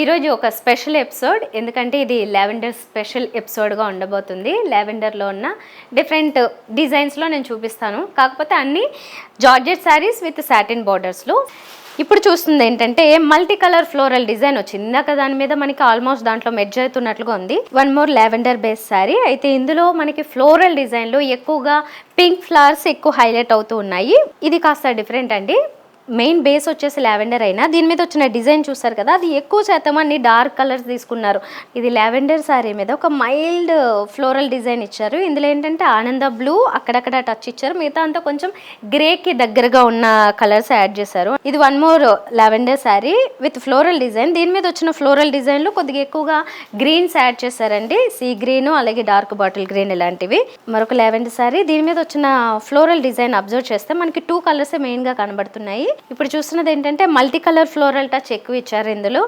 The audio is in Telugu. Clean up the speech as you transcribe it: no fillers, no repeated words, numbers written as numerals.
ఈరోజు ఒక స్పెషల్ ఎపిసోడ్, ఎందుకంటే ఇది లావెండర్ స్పెషల్ ఎపిసోడ్గా ఉండబోతుంది. లావెండర్లో ఉన్న డిఫరెంట్ డిజైన్స్లో నేను చూపిస్తాను. కాకపోతే అన్ని జార్జెట్ శారీస్ విత్ సాటిన్ బార్డర్స్లో. ఇప్పుడు చూస్తుంది ఏంటంటే మల్టీ కలర్ ఫ్లోరల్ డిజైన్ వచ్చింది. ఇందాక దాని మీద మనకి ఆల్మోస్ట్ దాంట్లో మెర్జ్ అవుతున్నట్లుగా ఉంది. One more lavender base sari. అయితే ఇందులో మనకి ఫ్లోరల్ డిజైన్లో ఎక్కువగా పింక్ ఫ్లవర్స్ ఎక్కువ హైలైట్ అవుతూ ఉన్నాయి. ఇది కాస్త డిఫరెంట్ అండి. మెయిన్ బేస్ వచ్చేసి లావెండర్ అయినా దీని మీద వచ్చిన డిజైన్ చూసారు కదా, అది ఎక్కువ శాతం అన్ని డార్క్ కలర్స్ తీసుకున్నారు. ఇది లావెండర్ శారీ మీద ఒక మైల్డ్ ఫ్లోరల్ డిజైన్ ఇచ్చారు. ఇందులో ఏంటంటే ఆనంద బ్లూ అక్కడక్కడ టచ్ ఇచ్చారు, మిగతా అంతా కొంచెం గ్రేకి దగ్గరగా ఉన్న కలర్స్ యాడ్ చేశారు. ఇది one more lavender sari with floral design. దీని మీద వచ్చిన ఫ్లోరల్ డిజైన్లో కొద్దిగా ఎక్కువగా గ్రీన్స్ యాడ్ చేశారండి. సీ గ్రీన్ అలాగే డార్క్ బాటిల్ గ్రీన్ ఇలాంటివి. మరొక లావెండర్ శారీ, దీని మీద వచ్చిన ఫ్లోరల్ డిజైన్ అబ్జర్వ్ చేస్తే మనకి 2 కలర్స్ మెయిన్గా కనబడుతున్నాయి. ఇప్పుడు చూస్తున్నది ఏంటంటే మల్టీ కలర్ ఫ్లోరల్ టచ్ ఎక్కువ ఇచ్చారు ఇందులో.